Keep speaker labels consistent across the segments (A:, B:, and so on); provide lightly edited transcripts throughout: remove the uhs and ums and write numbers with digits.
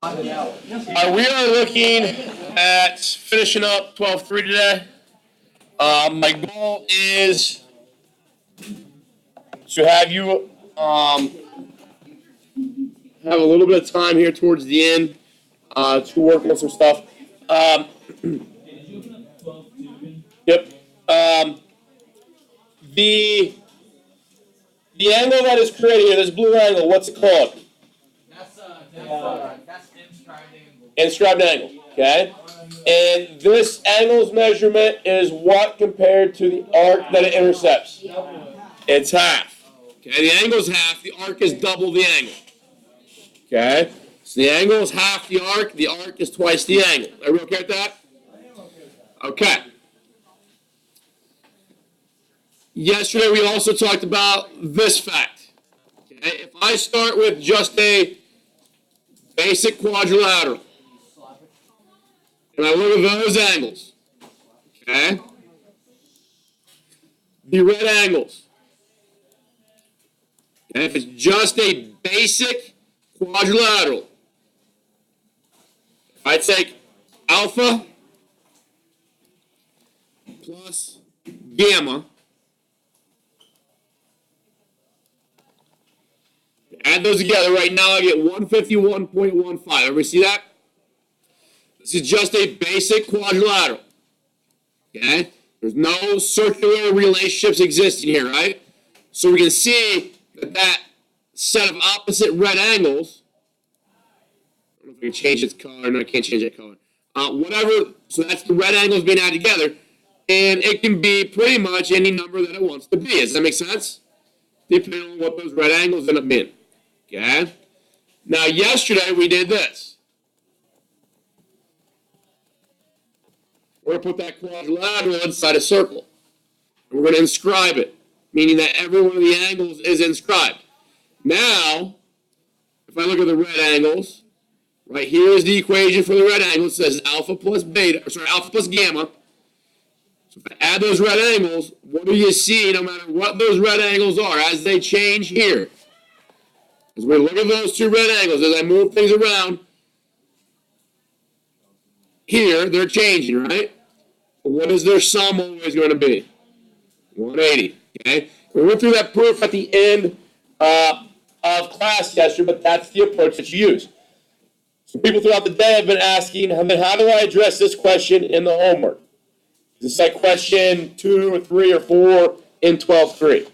A: We are looking at finishing up 12-3 today. My goal is to have you have a little bit of time here towards the end to work on some stuff. Yep. The angle that is created here, this blue angle, what's it called?
B: That's inscribed angle.
A: Inscribed angle, okay? And this angle's measurement is what compared to the arc that it intercepts? It's half. Okay, the angle is half, the arc is double the angle. Okay? So the angle is half the arc is twice the angle. Everyone okay with that? Okay. Yesterday we also talked about this fact. Okay? If I start with just a basic quadrilateral, and I look at those angles, okay? The red angles. Okay? If it's just a basic quadrilateral, if I take alpha plus gamma, add those together, right now I get 151.15. Everybody see that? This is just a basic quadrilateral. Okay? There's no circular relationships existing here, right? So we can see that set of opposite red angles, I don't know if I can change its color. No, I can't change that color. Whatever, so that's the red angles being added together, and it can be pretty much any number that it wants to be. Does that make sense? Depending on what those red angles end up being. Okay? Now, yesterday we did this. We're going to put that quadrilateral inside a circle. And we're going to inscribe it, meaning that every one of the angles is inscribed. Now, if I look at the red angles, right here is the equation for the red angle. It says alpha plus gamma. So if I add those red angles, what do you see no matter what those red angles are as they change here? As we look at those two red angles, as I move things around, here, they're changing, right? What is their sum always going to be? 180, okay? We went through that proof at the end of class yesterday, but that's the approach that you use. So people throughout the day have been asking, how do I address this question in the homework? Is this like question 2 or 3 or 4 in 12-3?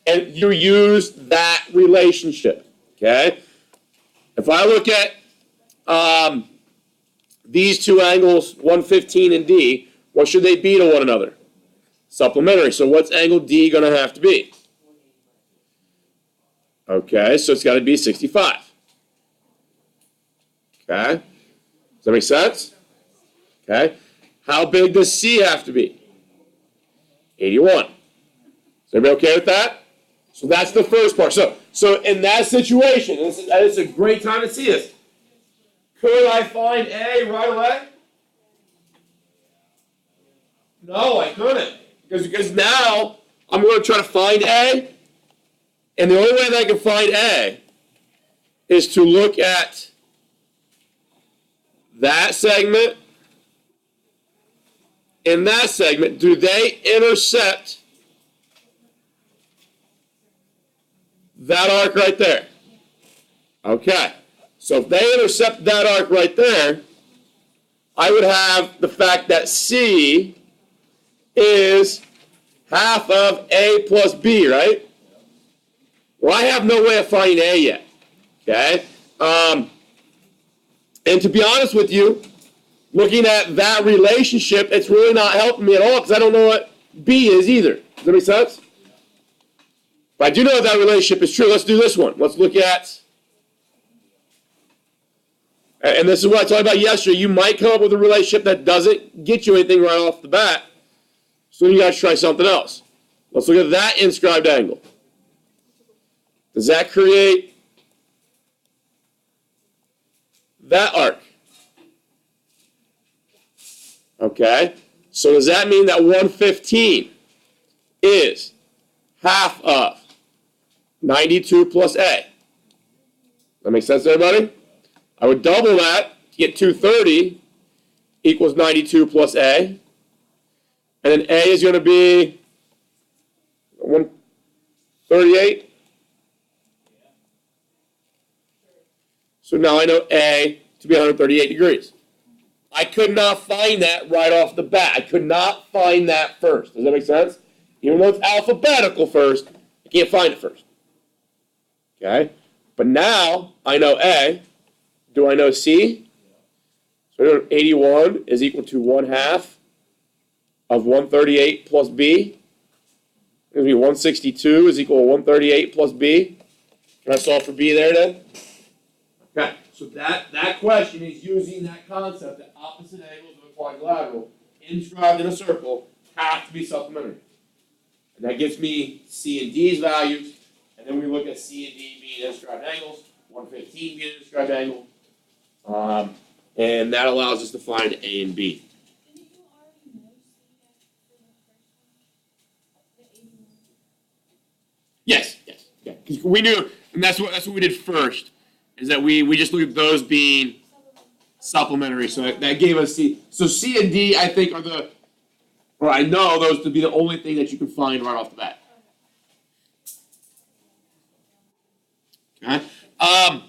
A: And you use that relationship, okay? If I look at these two angles, 115 and D, what should they be to one another? Supplementary. So what's angle D going to have to be? Okay, so it's got to be 65. Okay? Does that make sense? Okay. How big does C have to be? 81. Is everybody okay with that? So that's the first part. So in that situation, this is a great time to see this. Could I find A right away? No, I couldn't. Because now I'm going to try to find A. And the only way that I can find A is to look at that segment and that segment. Do they intercept that arc right there? Okay. So if they intercept that arc right there, I would have the fact that C is half of A plus B, right? Well, I have no way of finding A yet, okay? And to be honest with you, looking at that relationship, it's really not helping me at all because I don't know what B is either. Does that make sense? But I do know that relationship is true. Let's do this one. Let's look at, and this is what I talked about yesterday. You might come up with a relationship that doesn't get you anything right off the bat, so you got to try something else. Let's look at that inscribed angle. Does that create that arc? Okay, so does that mean that 115 is half of 92 plus A? That makes sense to everybody? I would double that to get 230 equals 92 plus A. And then A is going to be 138. So now I know A to be 138 degrees. I could not find that right off the bat. I could not find that first. Does that make sense? Even though it's alphabetical first, I can't find it first. Okay? But now I know A. Do I know C? So I know 81 is equal to 1/2 of 138 plus B. It's going to be 162 is equal to 138 plus B. Can I solve for B there then? Okay, so that question is using that concept that opposite angles of a quadrilateral inscribed in a circle have to be supplementary. And that gives me C and D's values, and then we look at C and D being inscribed angles, 115 being an inscribed angle, and that allows us to find A and B. Yes. Yeah. We knew, and that's what we did first, is that we just looked at those being supplementary. So that gave us C. So C and D, I think, I know those to be the only thing that you can find right off the bat. Okay. All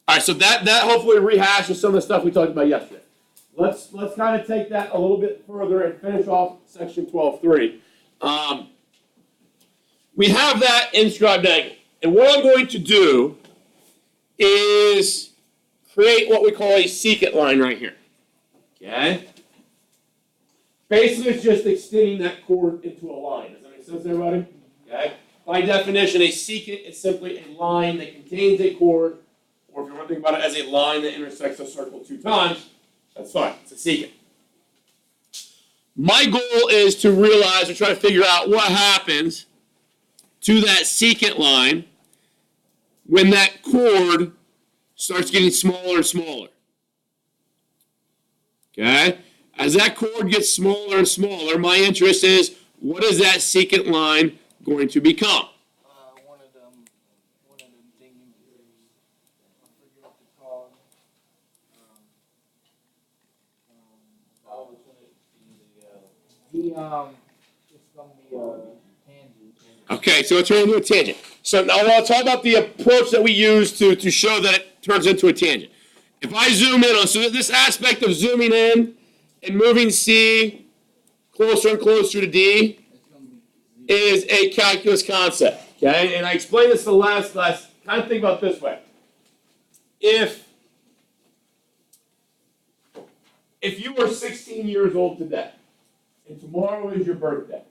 A: right. So that hopefully rehashes some of the stuff we talked about yesterday. Let's kind of take that a little bit further and finish off section 12.3. We have that inscribed angle. And what I'm going to do is create what we call a secant line right here. Okay? Basically, it's just extending that chord into a line. Does that make sense, everybody? Okay? By definition, a secant is simply a line that contains a chord, or if you want to think about it as a line that intersects a circle 2 times, that's fine. It's a secant. My goal is to realize or try to figure out what happens to that secant line when that chord starts getting smaller and smaller. Okay? As that chord gets smaller and smaller, my interest is, what is that secant line going to become?
B: One of them things, I forget what it's called. It's going to be a tangent.
A: Okay, so it turns into a tangent. So now I want to talk about the approach that we use to show that it turns into a tangent. If I zoom in on, so this aspect of zooming in and moving C closer and closer to D is a calculus concept. Okay, and I explained this in the last class. Kind of think about it this way. If you were 16 years old today, and tomorrow is your birthday,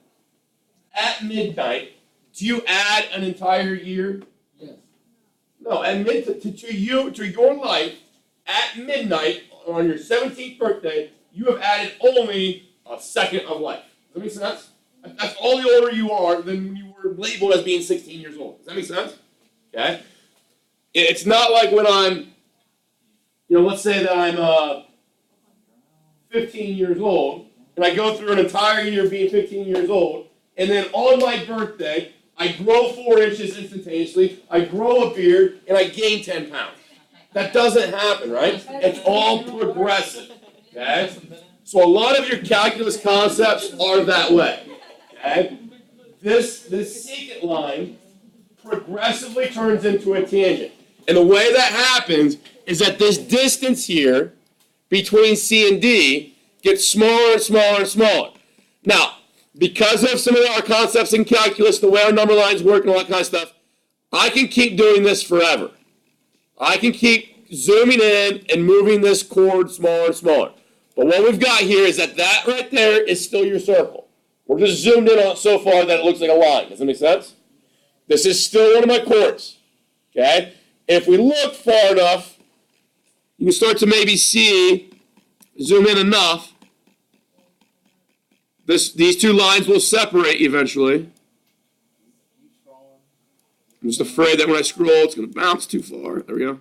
A: at midnight, do you add an entire year?
B: Yes.
A: No, at to your life, at midnight, on your 17th birthday, you have added only a second of life. Does that make sense? That's all the older you are than when you were labeled as being 16 years old. Does that make sense? Okay? It's not like when I'm, let's say that I'm 15 years old, and I go through an entire year being 15 years old, and then on my birthday, I grow 4 inches instantaneously, I grow a beard, and I gain 10 pounds. That doesn't happen, right? It's all progressive. Okay? So a lot of your calculus concepts are that way. Okay? This secant line progressively turns into a tangent. And the way that happens is that this distance here between C and D gets smaller and smaller and smaller. Now, because of some of our concepts in calculus, the way our number lines work and all that kind of stuff, I can keep doing this forever. I can keep zooming in and moving this chord smaller and smaller. But what we've got here is that right there is still your circle. We're just zoomed in on it so far that it looks like a line. Does that make sense? This is still one of my chords. Okay? If we look far enough, you can start to maybe see, zoom in enough, these two lines will separate eventually. I'm just afraid that when I scroll, it's going to bounce too far. There we go.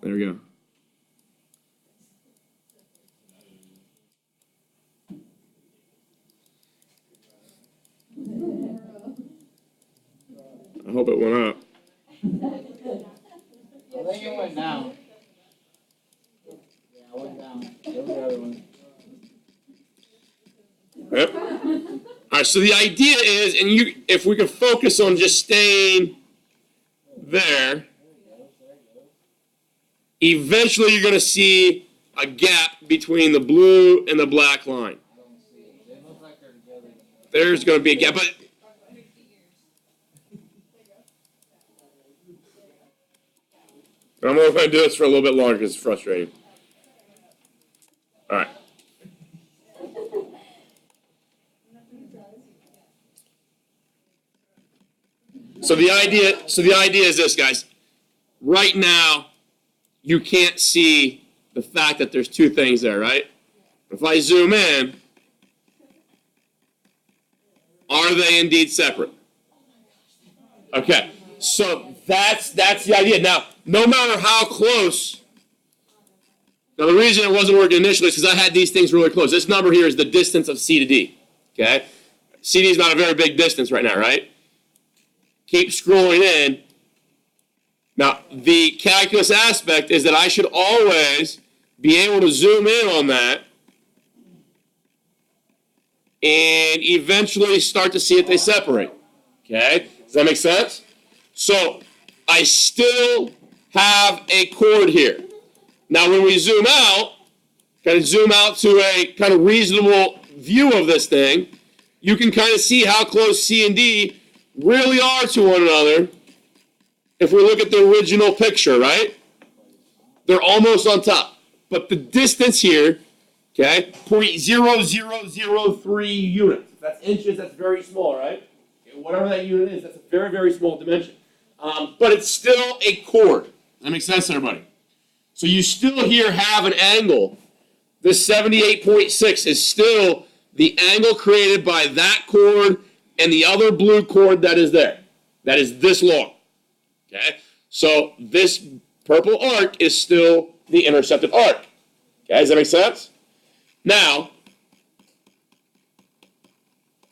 A: There we go. hope it went up.
B: I think it went down. Yeah, it went down. Go to the other one.
A: Yep. All right, so the idea is, and if we can focus on just staying there, eventually you're going to see a gap between the blue and the black line.
B: They look like they're together.
A: There's going to be a gap, but I'm going to do this for a little bit longer because it's frustrating. All right. So the idea is this, guys. Right now, you can't see the fact that there's two things there, right? If I zoom in, are they indeed separate? Okay, so that's the idea. Now, no matter how close, now the reason it wasn't working initially is because I had these things really close. This number here is the distance of C to D, okay? C to D is not a very big distance right now, right? Keep scrolling in. Now, the calculus aspect is that I should always be able to zoom in on that and eventually start to see if they separate. Okay? Does that make sense? So, I still have a chord here. Now, when we zoom out, kind of zoom out to a kind of reasonable view of this thing, you can kind of see how close C and D really are to one another if we look at the original picture, right? They're almost on top. But the distance here, okay, 0.0003 units. If that's inches, that's very small, right? Okay, whatever that unit is, that's a very, very small dimension. But it's still a chord. Does that make sense, everybody? So you still here have an angle. This 78.6 is still the angle created by that chord and the other blue chord that is there. That is this long. Okay? So this purple arc is still the intercepted arc. Okay, does that make sense? Now,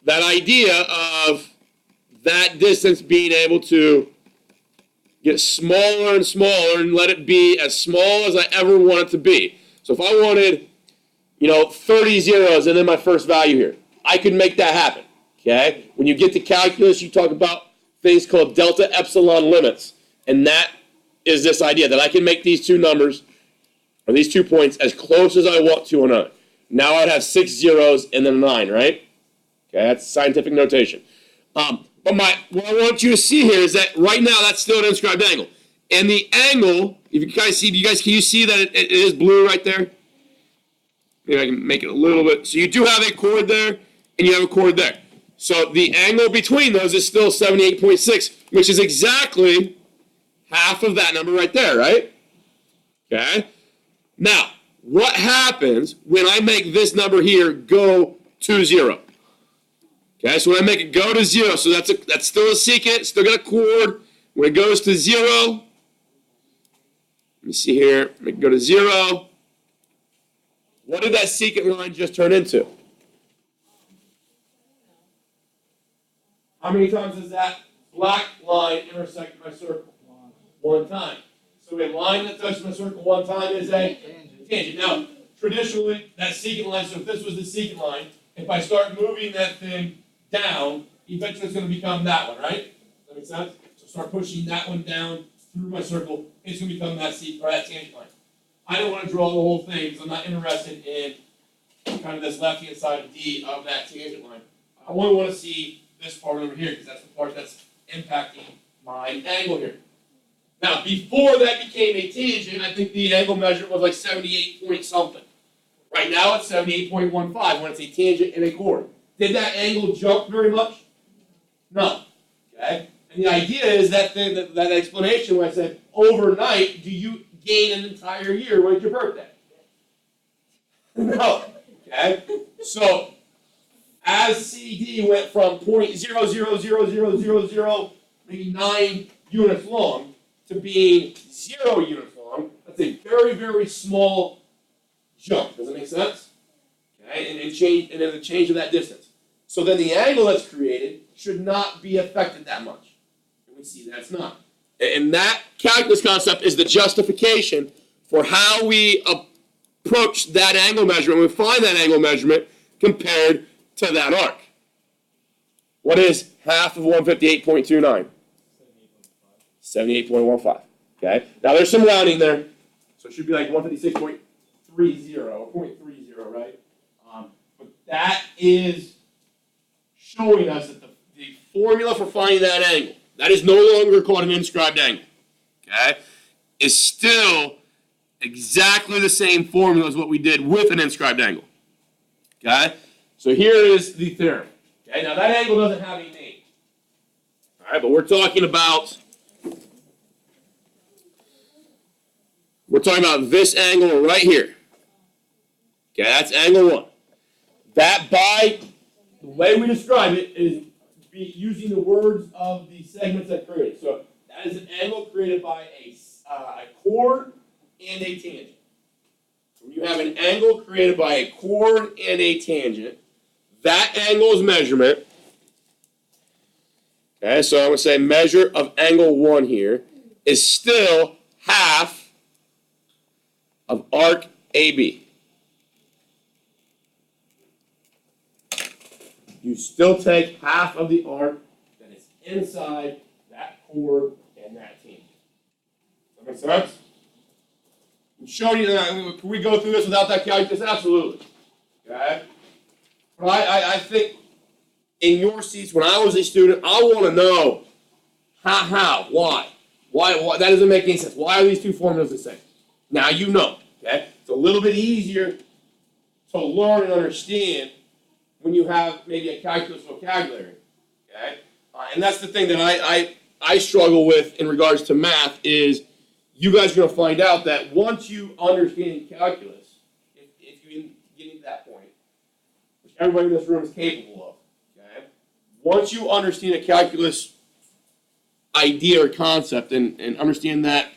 A: that idea of that distance being able to get smaller and smaller and let it be as small as I ever want it to be. So if I wanted, 30 zeros and then my first value here, I could make that happen. Okay? When you get to calculus, you talk about things called delta epsilon limits. And that is this idea that I can make these two numbers, or these 2 points, as close as I want to another. Now I'd have 6 zeros and then a 9, right? Okay, that's scientific notation. But what I want you to see here is that right now that's still an inscribed angle. And the angle, if you guys see, can you see that it is blue right there? Maybe I can make it a little bit. So you do have a chord there, and you have a chord there. So the angle between those is still 78.6, which is exactly half of that number right there, right? Okay? Now, what happens when I make this number here go to 0? Okay, so when I make it go to 0, so that's still a secant, still got a chord. When it goes to 0, let me see here, make it go to 0. What did that secant line just turn into? How many times does that black line intersect my circle? One time. So a line that touches my circle one time is a tangent. Now, traditionally, that secant line, so if this was the secant line, if I start moving that thing down, eventually it's going to become that one, right? Does that make sense? So start pushing that one down through my circle, it's going to become that tangent line. I don't want to draw the whole thing because I'm not interested in kind of this left-hand side of D of that tangent line. I only want to see this part over here because that's the part that's impacting my angle here. Now, before that became a tangent, I think the angle measurement was like 78 point something. Right now it's 78.15 when it's a tangent and a chord. Did that angle jump very much? No. Okay? And the idea is that explanation when I said overnight, do you gain an entire year? When's your birthday? No. Okay? So, as CD went from 0.000000, maybe 9 units long, to being 0 units long, that's a very, very small jump. Does that make sense? Okay, and then the change of that distance. So then the angle that's created should not be affected that much. We see that's not. And that calculus concept is the justification for how we approach that angle measurement. We find that angle measurement compared to that arc. What is half of 158.29? 78.15. Okay? Now there's some rounding there. So it should be like 156.30 or 0.30, right? But that is showing us that the formula for finding that angle, that is no longer called an inscribed angle, okay, is still exactly the same formula as what we did with an inscribed angle. Okay? So here is the theorem. Okay, now that angle doesn't have a name. All right, but we're talking about this angle right here. Okay, that's angle 1. That, by the way we describe it, is using the words of the segments that create it. So that is an angle created by a chord and a tangent. When you have an angle created by a chord and a tangent, that angle's measurement, okay, so I'm going to say measure of angle 1 here, is still half of arc AB. You still take half of the arc that is inside that chord and that tangent. Does that make sense? I'm showing you that. Can we go through this without that calculus? Absolutely. Okay? But I think in your seats, when I was a student, I want to know how, why. Why? That doesn't make any sense. Why are these two formulas the same? Now you know. Okay? It's a little bit easier to learn and understand when you have maybe a calculus vocabulary. Okay? And that's the thing that I struggle with in regards to math is you guys are going to find out that once you understand calculus, if you get into that point, which everybody in this room is capable of, okay? Once you understand a calculus idea or concept and understand that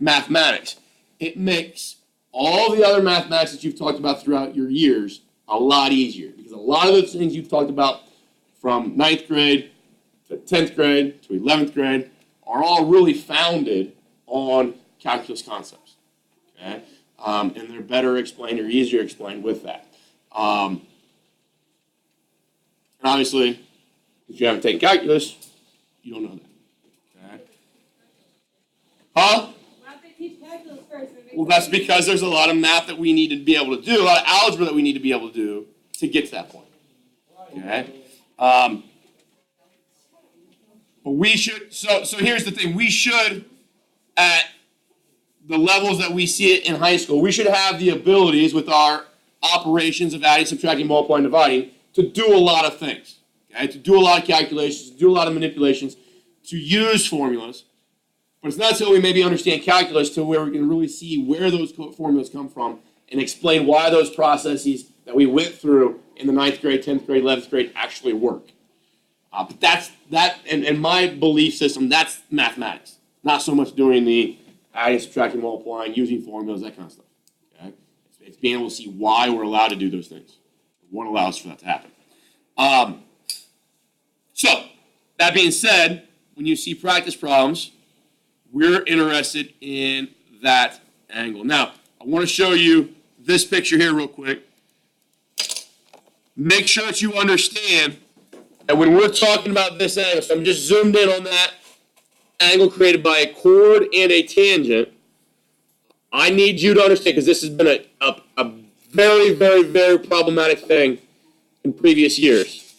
A: mathematics, it makes all the other mathematics that you've talked about throughout your years a lot easier. Because a lot of the things you've talked about from 9th grade to 10th grade to 11th grade are all really founded on calculus concepts, okay? And they're better explained or easier explained with that. And obviously, if you haven't taken calculus, you don't know that, okay? Huh?
C: Why don't they teach calculus first?
A: Well, that's because there's a lot of math that we need to be able to do, a lot of algebra that we need to be able to do to get to that point, okay? But we should, so here's the thing, we should, at the levels that we see it in high school, we should have the abilities with our operations of adding, subtracting, multiplying, dividing to do a lot of things, okay? To do a lot of calculations, to do a lot of manipulations, to use formulas. But it's not until we maybe understand calculus to where we can really see where those formulas come from and explain why those processes that we went through in the 9th grade, 10th grade, 11th grade actually work. But that, and my belief system, that's mathematics. Not so much doing the adding, subtracting, multiplying, using formulas, that kind of stuff. Okay? It's being able to see why we're allowed to do those things. What allows for that to happen. So, that being said, when you see practice problems, we're interested in that angle. Now, I want to show you this picture here real quick. Make sure that you understand that when we're talking about this angle, so I'm just zoomed in on that angle created by a chord and a tangent. I need you to understand, because this has been a very, very, very problematic thing in previous years.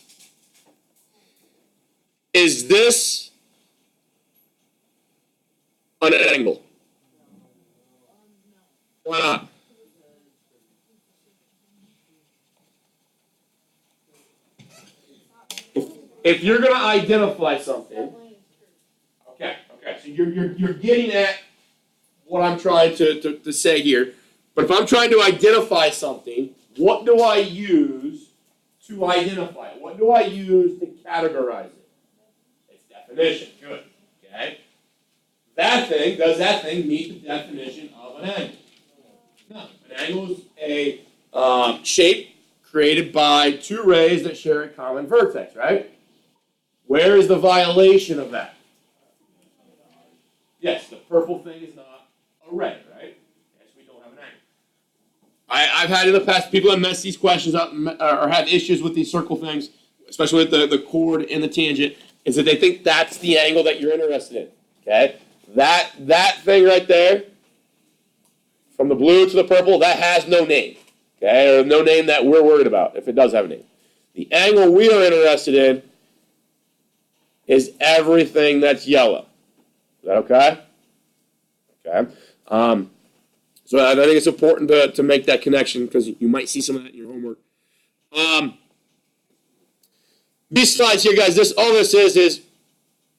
A: Is this an angle? Why not? If you're going to identify something, okay, so you're getting at what I'm trying to say here. But if I'm trying to identify something, what do I use to identify it? What do I use to categorize it? It's definition. Good. Okay. Does that thing meet the definition of an angle? No. An angle is a shape created by two rays that share a common vertex, right? Where is the violation of that? Yes, the purple thing is not a ray, right? Yes, we don't have an angle. I've had in the past people that mess these questions up or have issues with these circle things, especially with the chord and the tangent, is that they think that's the angle that you're interested in. Okay? That thing right there, from the blue to the purple, that has no name. Okay? Or no name that we're worried about, if it does have a name. The angle we are interested in is everything that's yellow. Is that okay? Okay. So I think it's important to make that connection because you might see some of that in your homework. These slides here, guys, all this is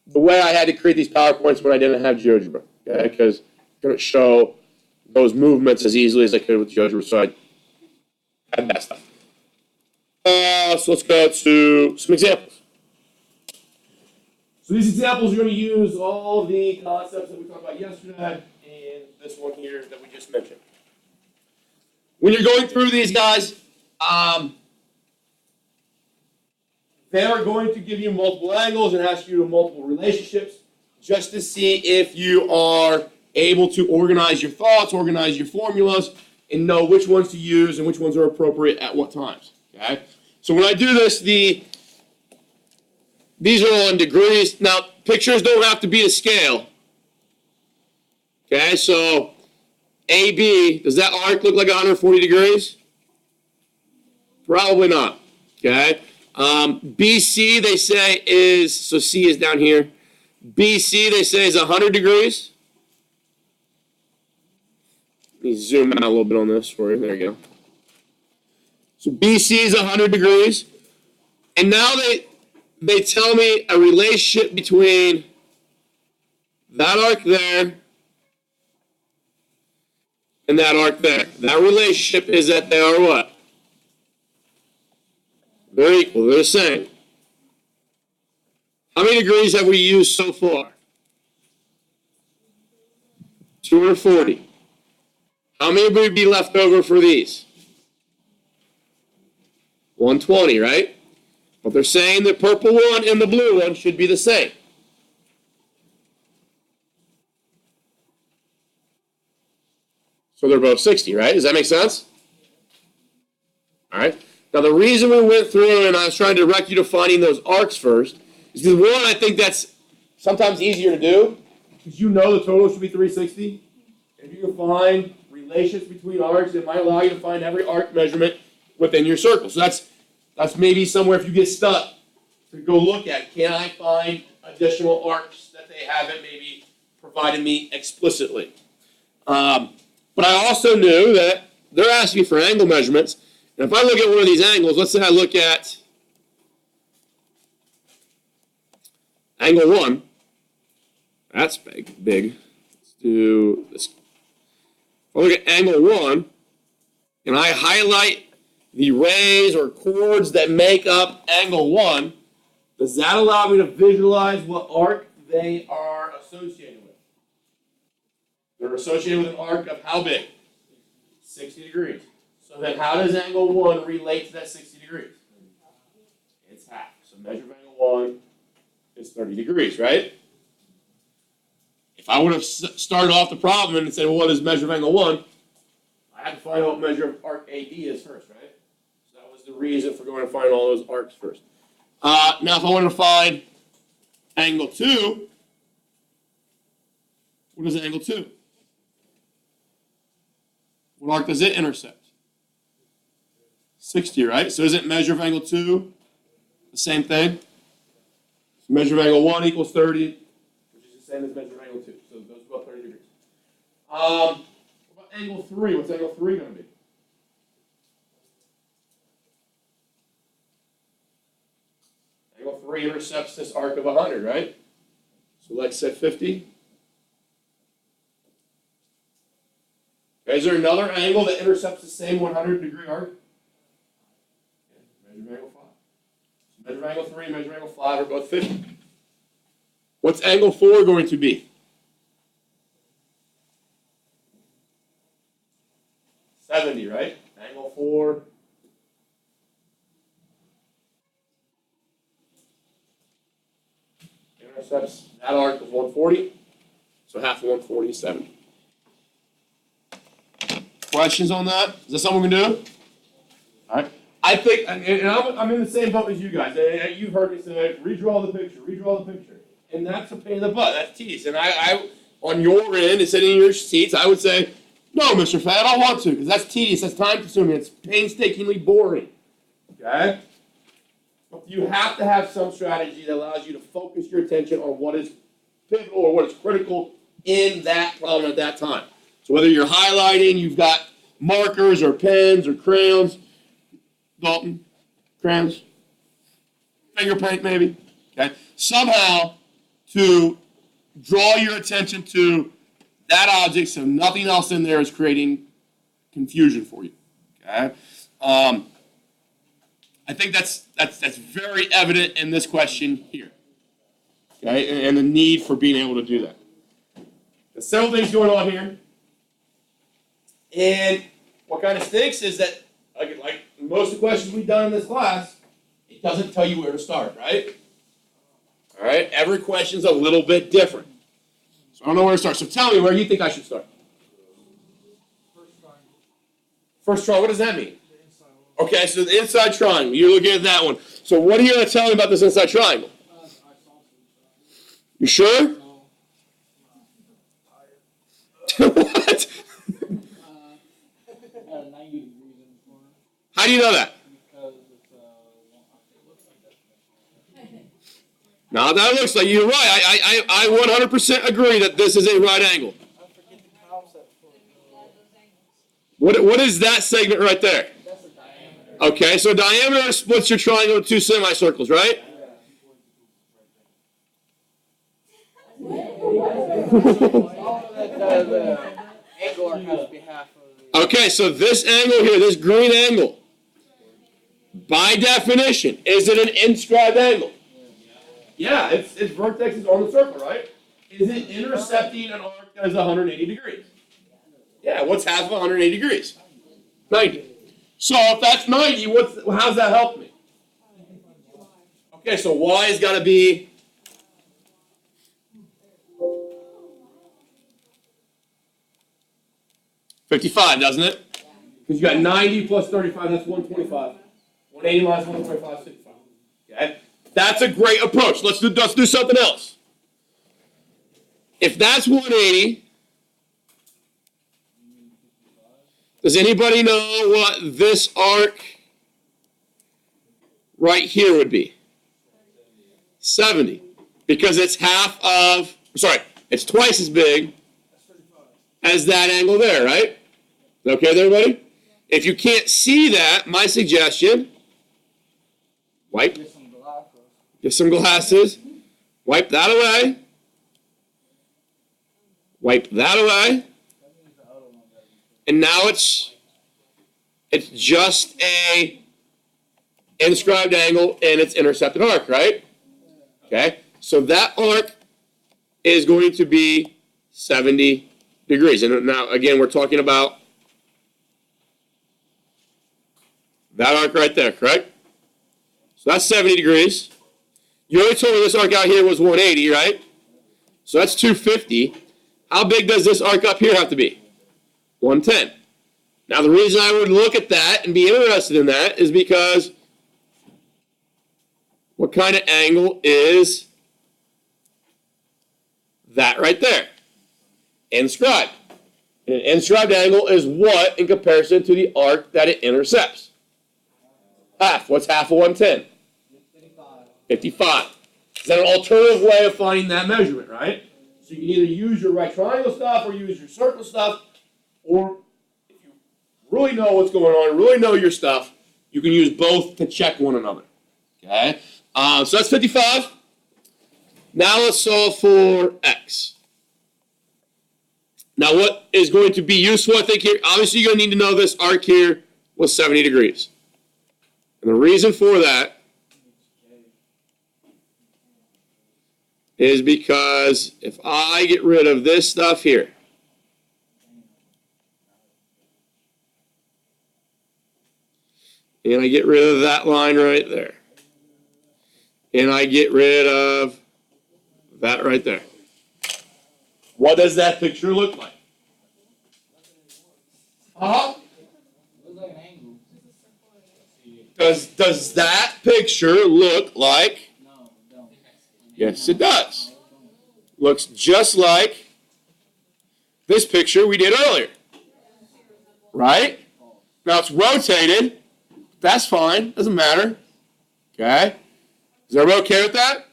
A: the way I had to create these PowerPoints when I didn't have GeoGebra. Okay, because I couldn't show those movements as easily as I could with GeoGebra, so I had that stuff. So let's go to some examples. So these examples are going to use all the concepts that we talked about yesterday and this one here that we just mentioned. When you're going through these guys, they are going to give you multiple angles and ask you to multiple relationships just to see if you are able to organize your thoughts, organize your formulas, and know which ones to use and which ones are appropriate at what times. Okay? So when I do this, these are all in degrees. Now, pictures don't have to be to scale. Okay, so AB, does that arc look like 140 degrees? Probably not. Okay. BC, they say is, so C is down here. BC, they say is 100 degrees. Let me zoom out a little bit on this for you. There you go. So BC is 100 degrees. And now they tell me a relationship between that arc there and that arc there. That relationship is that they are what? They're equal. They're the same. How many degrees have we used so far? 240. How many would be left over for these? 120, right? But they're saying the purple one and the blue one should be the same. So they're both 60, right? Does that make sense? All right. Now the reason we went through and I was trying to direct you to finding those arcs first is because one, I think that's sometimes easier to do because you know the total should be 360. If you can find relations between arcs, it might allow you to find every arc measurement within your circle. So that's maybe somewhere if you get stuck to go look at. Can I find additional arcs that they haven't maybe provided me explicitly? But I also knew that they're asking me for angle measurements. And if I look at one of these angles, let's say I look at angle 1. That's big. Let's do this. If I look at angle 1, and I highlight the rays or chords that make up angle 1, does that allow me to visualize what arc they are associated with? They're associated with an arc of how big? 60 degrees. So then how does angle 1 relate to that 60 degrees? It's half. So measure of angle 1 is 30 degrees, right? If I would have started off the problem and said, well, what is measure of angle 1? I had to find out what measure of arc AD is first, right? So that was the reason for going to find all those arcs first. Now, if I wanted to find angle 2, what is angle 2? What arc does it intercept? 60, right? So isn't measure of angle 2 the same thing? So measure of angle 1 equals 30, which is the same as measure of angle 2. So those are about 30 degrees. What about angle 3? What's angle 3 going to be? Angle 3 intercepts this arc of 100, right? So let's say 50. Okay, is there another angle that intercepts the same 100-degree arc? Measure of angle 5. So measure of angle 3 and measure of angle 5 are both 50. What's angle 4 going to be? 70, right? Angle 4. Intercepts that arc of 140. So half of 140 is 70. Questions on that? Is that something we can do? All right. I think, and I'm in the same boat as you guys. You've heard me say, redraw the picture. And that's a pain in the butt. That's tedious. And I on your end, and sitting in your seats, I would say, no, Mr. Fay, I don't want to, because that's tedious, that's time consuming, it's painstakingly boring. Okay? But you have to have some strategy that allows you to focus your attention on what is pivotal or what is critical in that problem at that time. So whether you're highlighting, you've got markers or pens or crayons, Dalton, crayons, fingerprint maybe, okay? Somehow to draw your attention to that object so nothing else in there is creating confusion for you, okay? I think that's very evident in this question here, okay? And the need for being able to do that. There's several things going on here. And what kind of stinks is that, like most of the questions we've done in this class, it doesn't tell you where to start, right? All right, every question's a little bit different. So I don't know where to start. So tell me, where do you think I should start? First triangle, what does that mean? Okay, so the inside triangle, you're looking at that one. So what are you going to tell me about this inside triangle? You sure? What?
B: 90 degrees in the corner.
A: How do you know that?
B: Because it looks like that.
A: Now that looks like you're right. I 100% agree that this is a right angle.
B: I forget the concept for
A: What is that segment right there?
B: that's a diameter.
A: Okay, so diameter splits your triangle into two semicircles, right?
B: The angle arc has to be half of the.
A: Okay, so this angle here, this green angle, by definition, is it an inscribed angle? Yeah, its vertex is on the circle, right? Is it intercepting an arc that is 180 degrees? Yeah, what's half of 180 degrees? 90. So if that's 90, how's that help me? Okay, so y has got to be 55, doesn't it? Because you got 90 plus 35, that's 125. 180 minus 125 is 55. Okay? That's a great approach. Let's do something else. If that's 180, does anybody know what this arc right here would be? 70. Because it's it's twice as big as that angle there, right? Is that okay with everybody? If you can't see that, my suggestion, get some glasses, wipe that away, wipe that away, and now it's just a inscribed angle and its intercepted arc, right? Okay, so that arc is going to be 70 degrees. And now, again, we're talking about that arc right there, correct? So that's 70 degrees. You already told me this arc out here was 180, right? So that's 250. How big does this arc up here have to be? 110. Now, the reason I would look at that and be interested in that is because what kind of angle is that right there? Inscribed. And an inscribed angle is what in comparison to the arc that it intercepts? Half. What's half of 110? 55. Is that an alternative way of finding that measurement, right? So you can either use your right triangle stuff or use your circle stuff, or if you really know what's going on, really know your stuff, you can use both to check one another. Okay? So that's 55. Now let's solve for x. Now what is going to be useful, I think, here, obviously you're going to need to know this arc here was 70 degrees. And the reason for that is because if I get rid of this stuff here, and I get rid of that line right there, and I get rid of that right there, What does that picture look like? Huh?
B: Looks like an angle.
A: Does that picture look like?
B: No, don't.
A: Yes, it does. Looks just like this picture we did earlier. Right? Now it's rotated. That's fine. Doesn't matter. Okay? Is everybody okay with that?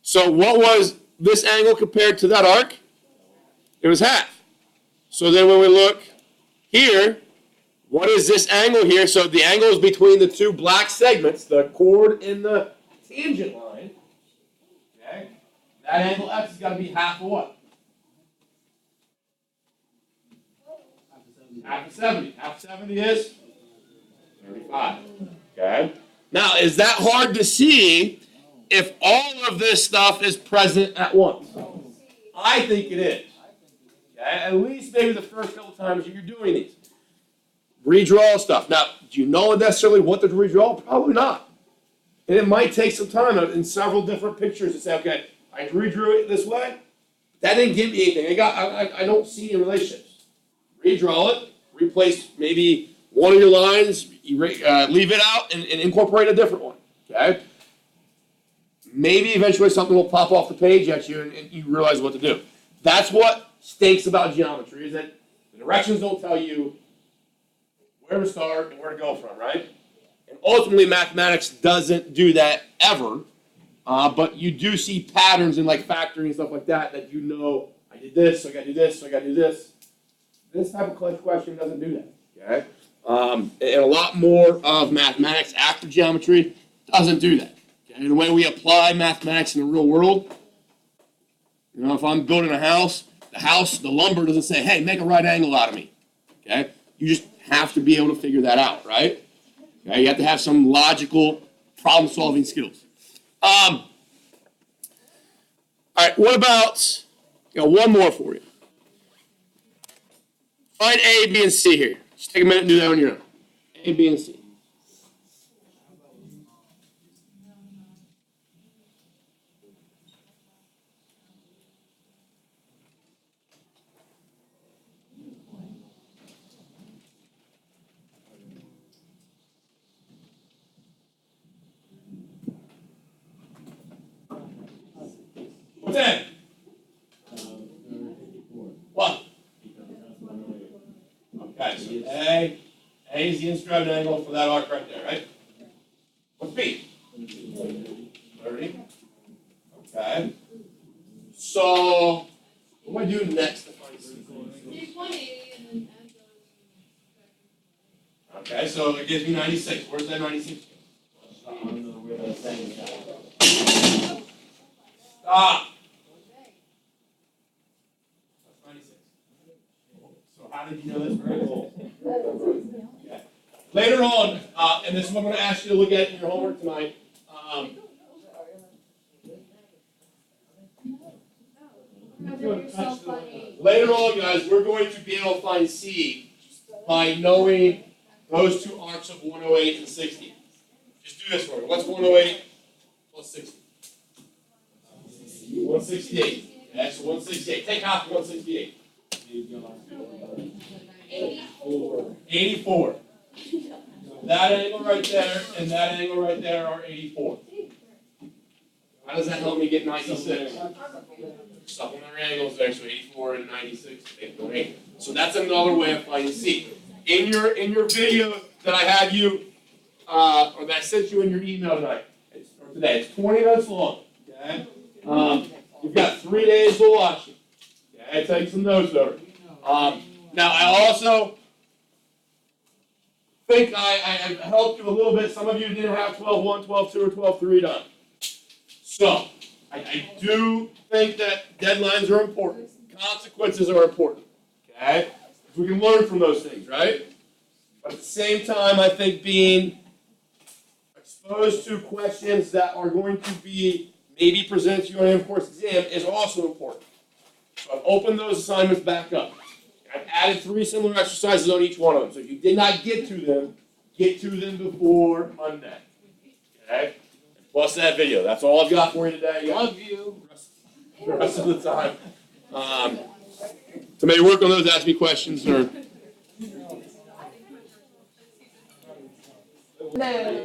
A: So what was this angle compared to that arc? It was half. So then when we look here, what is this angle here? So the angle is between the two black segments, the chord and the tangent line. Okay? That angle X has got to be half of what? Half of 70. Half of 70 is 35. Okay? Now, is that hard to see if all of this stuff is present at once? I think it is. Okay? At least maybe the first couple times you're doing these. Redraw stuff. Now, do you know necessarily what to redraw? Probably not. And it might take some time in several different pictures to say, okay, I redrew it this way. That didn't give me anything. I don't see any relationships. Redraw it. Replace maybe one of your lines. Leave it out and incorporate a different one. Okay? Maybe eventually something will pop off the page at you and you realize what to do. That's what stinks about geometry, is that the directions don't tell you where to start and where to go from, right? And ultimately, mathematics doesn't do that ever, but you do see patterns in like factoring and stuff like that you know, I did this, so I got to do this, so I got to do this. This type of question doesn't do that, okay? And a lot more of mathematics after geometry doesn't do that. Okay? The way we apply mathematics in the real world, you know, if I'm building a house, the lumber doesn't say, hey, make a right angle out of me, okay? You just have to be able to figure that out, right? Okay? You have to have some logical problem-solving skills. All right, what about, one more for you. Find A, B, and C here. Just take a minute and do that on your own. A, B, and C. What's that? What? Okay, so A is the inscribed angle for that arc right there, right? What's B? 30. Okay. So, what do I do next to find C?
C: Take 180 and then add those.
A: Okay, so it gives me 96. Where's that 96? Stop. That's 96. So how did you know this variable? Okay. Later on, and this is what I'm going to ask you to look at in your homework tonight. Later on, guys, we're going to be able to find C by knowing those two arcs of 108 and 60. Just do this for me. What's 108 plus 60? 168. Okay, so 168. Take half of 168. 84. That angle right there and that angle right there are 84. How does that help me get 96? Supplementary angles there, so 84 and 96, 8.8. So that's another way of finding C. In your video that I have you, or that I sent you in your email tonight, or today, it's 20 minutes long. Okay. You've got 3 days to watch it. Okay, take some notes over. Now I also think I helped you a little bit. Some of you didn't have 12.1, 12.2, or 12.3 done. So I do think that deadlines are important. Consequences are important. Okay? We can learn from those things, right? But at the same time, I think being exposed to questions that are going to be maybe presented to you on an in-course exam is also important. So I've opened those assignments back up. I've added 3 similar exercises on each one of them. So if you did not get to them before Monday. Okay? Plus that video. That's all I've got for you today.
B: Love you.
A: The rest of the time. So maybe work on those, ask me questions, or.
C: No.